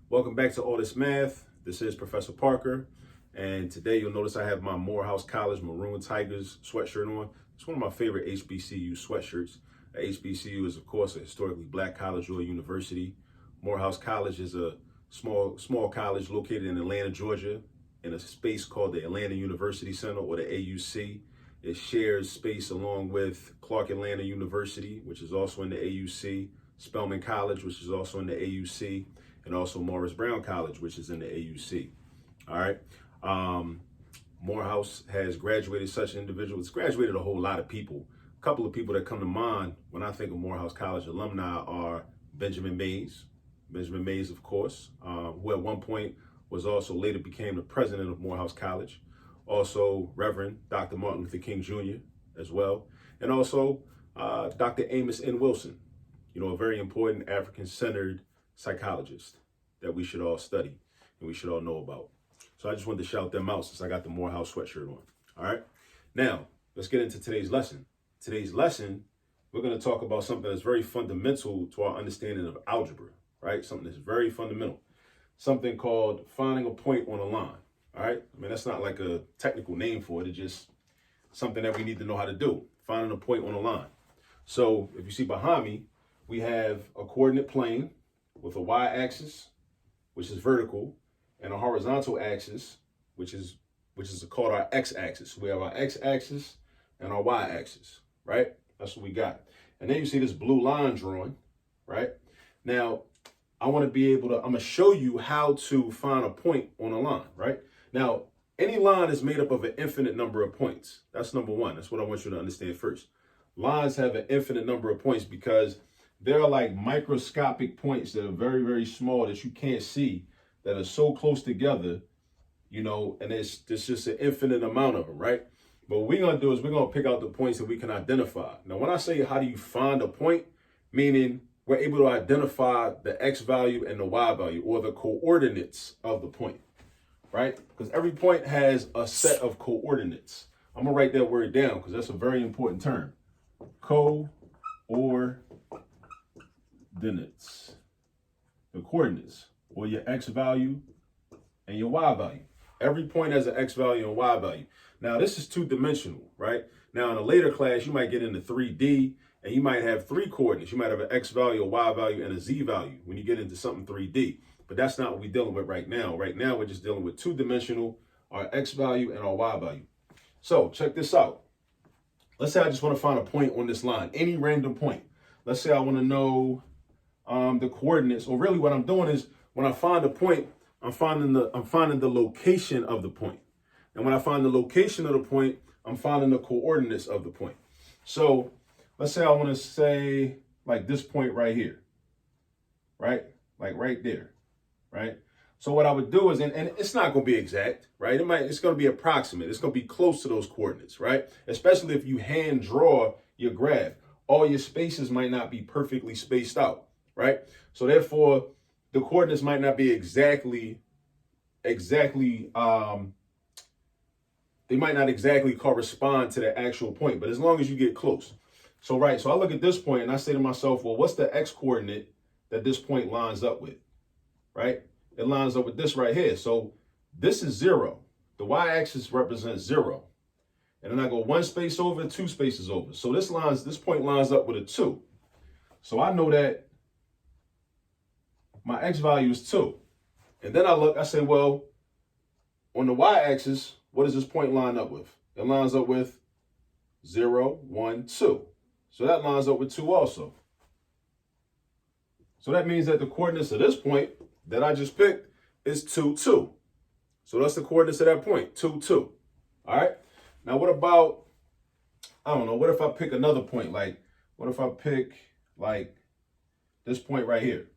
Welcome back to All This Math. This is Professor Parker, and today you'll notice I have my Morehouse College Maroon Tigers sweatshirt on. It's one of my favorite HBCU sweatshirts. HBCU is, of course, a historically black college or university. Morehouse College is a small college located in Atlanta, Georgia, in a space called the Atlanta University Center, or the AUC. It shares space along with Clark Atlanta University, which is also in the AUC, Spelman College, which is also in the AUC, and also Morris Brown College, which is in the AUC. All right. Morehouse has graduated such individuals. It's graduated a whole lot of people. A couple of people that come to mind when I think of Morehouse College alumni are Benjamin Mays, of course, who at one point was also later became the president of Morehouse College. Also, Reverend Dr. Martin Luther King Jr. as well. And also Dr. Amos N. Wilson, a very important African-centered psychologist that we should all study and we should all know about. So I just wanted to shout them out since I got the Morehouse sweatshirt on. All right. Now, let's get into today's lesson. Today's lesson, we're going to talk about something that's very fundamental to our understanding of algebra, right? Something that's very fundamental. Something called finding a point on a line. All right. I mean, that's not like a technical name for it. It's just something that we need to know how to do. Finding a point on a line. So if you see behind me, we have a coordinate plane with a y-axis, which is vertical, and a horizontal axis, which is called our x-axis. We have our x-axis and our y-axis, right? That's what we got. And then you see this blue line drawn, right? Now, I'm going to show you how to find a point on a line, right? Now, any line is made up of an infinite number of points. That's number one. That's what I want you to understand first. Lines have an infinite number of points because there are like microscopic points that are very, very small that you can't see, that are so close together, and there's just an infinite amount of them, right? But what we're going to do is we're going to pick out the points that we can identify. Now, when I say how do you find a point, meaning we're able to identify the x value and the y value, or the coordinates of the point, right? Because every point has a set of coordinates. I'm going to write that word down because that's a very important term. Coordinates. The coordinates, or your x value and your y value. Every point has an x value and y value. Now, this is two-dimensional, right? Now, in a later class, you might get into 3D, and you might have three coordinates. You might have an x value, a y value, and a z value when you get into something 3D. But that's not what we're dealing with right now. Right now, we're just dealing with two-dimensional, our x value and our y value. So check this out. Let's say I just want to find a point on this line, any random point. Let's say I want to know the coordinates, or really what I'm doing is when I find a point, I'm finding the location of the point. And when I find the location of the point, I'm finding the coordinates of the point. So let's say I want to say like this point right here, right? Like right there, right? So what I would do is, and it's not going to be exact, right? It's going to be approximate. It's going to be close to those coordinates, right? Especially if you hand draw your graph. All your spaces might not be perfectly spaced out, right? So therefore, the coordinates might not be exactly, they might not exactly correspond to the actual point, but as long as you get close. So I look at this point and I say to myself, well, what's the x coordinate that this point lines up with, right? It lines up with this right here. So this is 0. The y-axis represents 0. And then I go one space over, two spaces over. So this point lines up with a 2. So I know that my x value is 2. And then I say, well, on the y-axis, what does this point line up with? It lines up with 0, 1, 2. So that lines up with 2 also. So that means that the coordinates of this point that I just picked is 2, 2. So that's the coordinates of that point, 2, 2. All right. Now, what about, I don't know, what if I pick another point? Like, what if I pick like this point right here,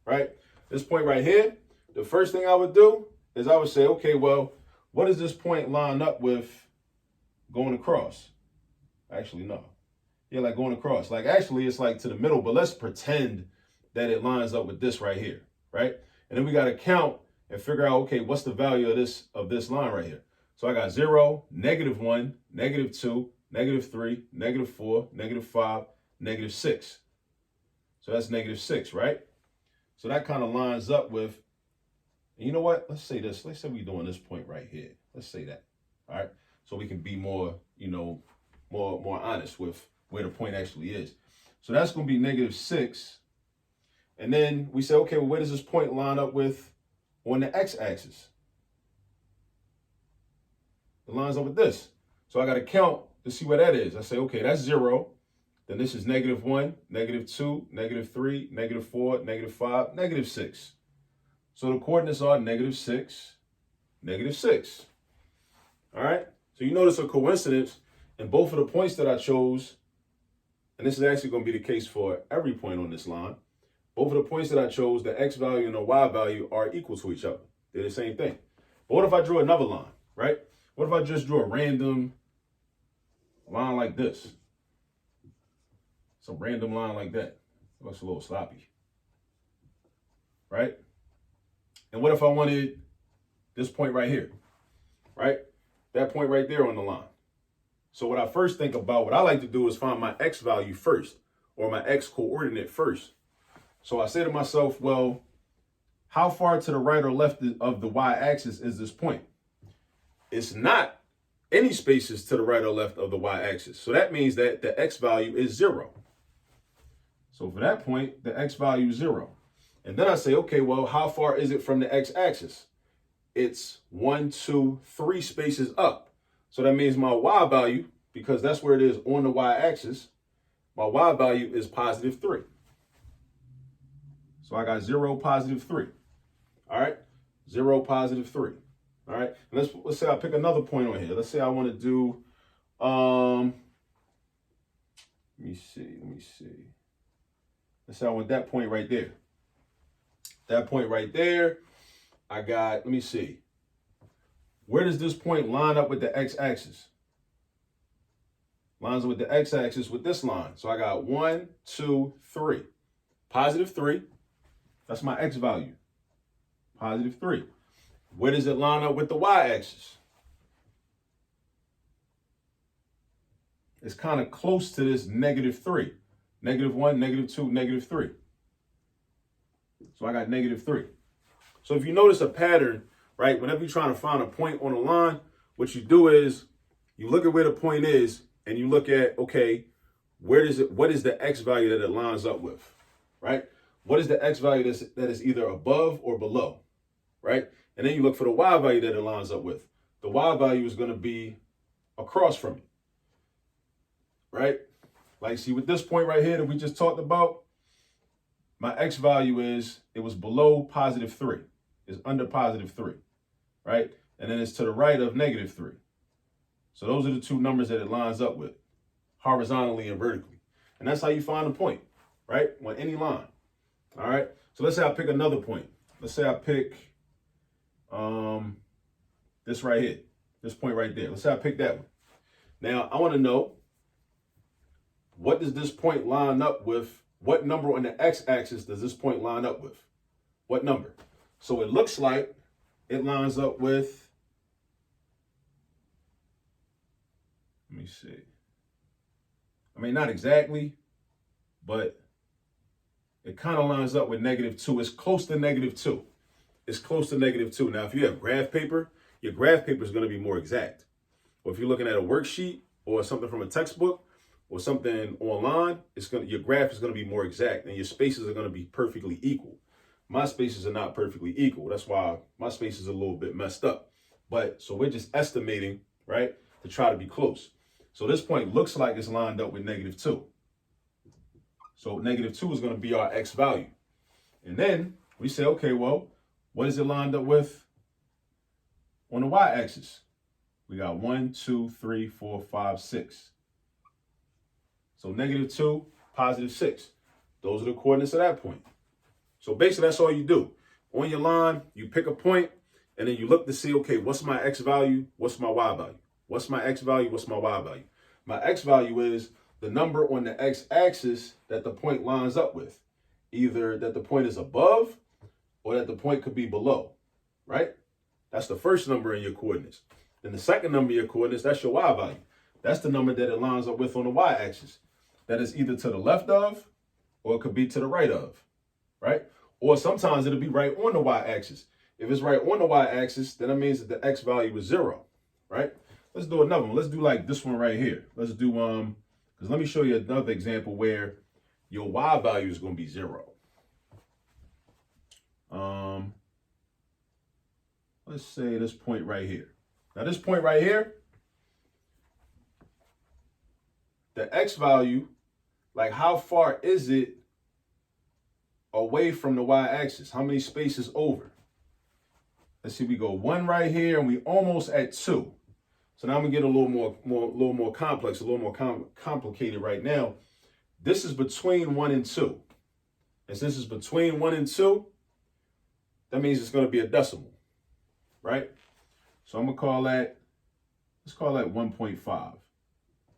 right? This point right here, the first thing I would do is I would say, okay, well, what does this point line up with going across? Actually, no. Yeah, like going across. Like, actually, it's like to the middle, but let's pretend that it lines up with this right here, right? And then we got to count and figure out, okay, what's the value of this line right here? So I got 0, -1, -2, -3, -4, -5, -6. So that's -6, right? So that kind of lines up with And you know what? Let's say this. Let's say we're doing this point right here. Let's say that. All right. So we can be more, more honest with where the point actually is. So that's going to be -6. And then we say, okay, well, where does this point line up with on the x-axis? It lines up with this. So I got to count to see where that is. I say, okay, that's 0. Then this is -1, -2, -3, -4, -5, -6. So the coordinates are -6, -6. All right. So you notice a coincidence in both of the points that I chose, and this is actually going to be the case for every point on this line. Both of the points that I chose, the x value and the y value are equal to each other. They're the same thing. But what if I drew another line, right? What if I just drew a random line like this? Some random line like that. It looks a little sloppy, right? And what if I wanted this point right here, right? That point right there on the line. So what I first think about, what I like to do is find my x value first, or my x coordinate first. So I say to myself, well, how far to the right or left of the y-axis is this point? It's not any spaces to the right or left of the y-axis. So that means that the x value is 0. So for that point, the x value is 0. And then I say, okay, well, how far is it from the x-axis? It's 1, 2, 3 spaces up. So that means my y value, because that's where it is on the y-axis, my y value is +3. So I got 0, +3. All right, 0, +3. All right, and let's say I pick another point on here. Let's say I want to do, let me see. Let's say I want that point right there. That point right there, I got, let me see. Where does this point line up with the x-axis? Lines up with the x-axis with this line. So I got 1, 2, 3. +3. That's my x value. +3. Where does it line up with the y-axis? It's kind of close to this -3. -1, -2, -3. So I got -3. So if you notice a pattern, right, whenever you're trying to find a point on a line, what you do is you look at where the point is and you look at, okay, what is the x value that it lines up with, right? What is the x value that is either above or below, right? And then you look for the y value that it lines up with. The y value is going to be across from it, right? Like, see, with this point right here that we just talked about, my x value it was below +3. It's under +3, right? And then it's to the right of -3. So those are the two numbers that it lines up with, horizontally and vertically. And that's how you find a point, right? On any line. All right. So let's say I pick another point. Let's say I pick this right here, this point right there. Let's say I pick that one. Now I want to know, what does this point line up with? What number on the x-axis does this point line up with? What number? So it looks like it lines up with, let me see. I mean, not exactly, but it kind of lines up with -2. It's close to -2. It's close to -2. Now, if you have graph paper, your graph paper is going to be more exact. Or if you're looking at a worksheet or something from a textbook or something online, your graph is going to be more exact and your spaces are going to be perfectly equal. My spaces are not perfectly equal. That's why my space is a little bit messed up. But so we're just estimating, right, to try to be close. So this point looks like it's lined up with -2. So -2 is going to be our x value. And then we say, okay, well, what is it lined up with on the y-axis? We got 1, 2, 3, 4, 5, 6. So -2, +6. Those are the coordinates of that point. So basically, that's all you do. On your line, you pick a point, and then you look to see, okay, what's my x value? What's my y value? What's my x value? What's my y value? My x value is the number on the x-axis that the point lines up with. Either that the point is above or that the point could be below, right? That's the first number in your coordinates. Then the second number in your coordinates, that's your y value. That's the number that it lines up with on the y-axis. That is either to the left of or it could be to the right of, right? Or sometimes it'll be right on the y-axis. If it's right on the y-axis, then that means that the x value is 0, right? Let's do another one. Let's do like this one right here. Let's do, because let me show you another example where your y value is going to be 0. Let's say this point right here. Now this point right here, the x value, like how far is it away from the y-axis? How many spaces over? Let's see, we go 1 right here and we almost at 2. So now I'm gonna get a little more complex, a little more complicated right now. This is between 1 and 2. And since it's between 1 and 2, that means it's gonna be a decimal, right? So I'm gonna call that, let's call that 1.5.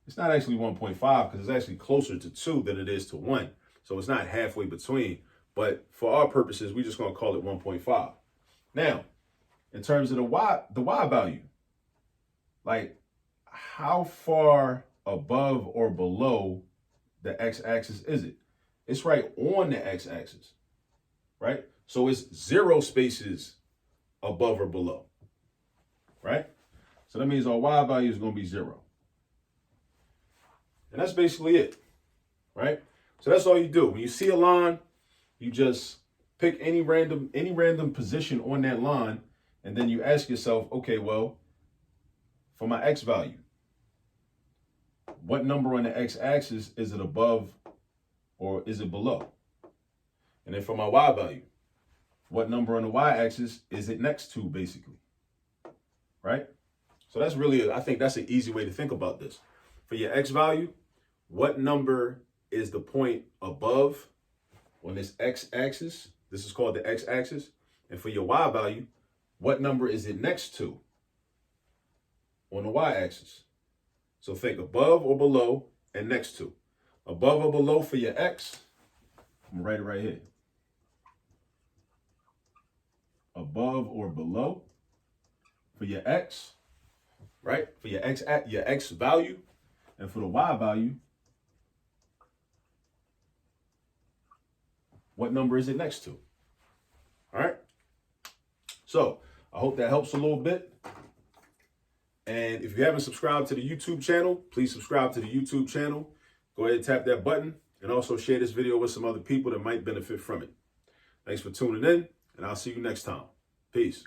It's not actually 1.5 because it's actually closer to 2 than it is to 1. So it's not halfway between, but for our purposes, we're just gonna call it 1.5. Now, in terms of the y value, like how far above or below the x-axis is it? It's right on the x-axis, right? So it's 0 spaces above or below, right? So that means our y value is going to be 0. And that's basically it, right? So that's all you do. When you see a line, you just pick any random position on that line, and then you ask yourself, okay, well, for my x value, what number on the x-axis is it above or is it below? And then for my y value, what number on the y-axis is it next to, basically, right? So that's really, I think that's an easy way to think about this. For your x value, what number is the point above on this x-axis? This is called the x-axis. And for your y value, what number is it next to on the y-axis? So think above or below and next to. Above or below for your x, I'm gonna write it right here. Above or below for your x, right? For your x value, and for the y value, what number is it next to? All right. So I hope that helps a little bit. And if you haven't subscribed to the YouTube channel, please subscribe to the YouTube channel. Go ahead and tap that button and also share this video with some other people that might benefit from it. Thanks for tuning in, and I'll see you next time. Peace.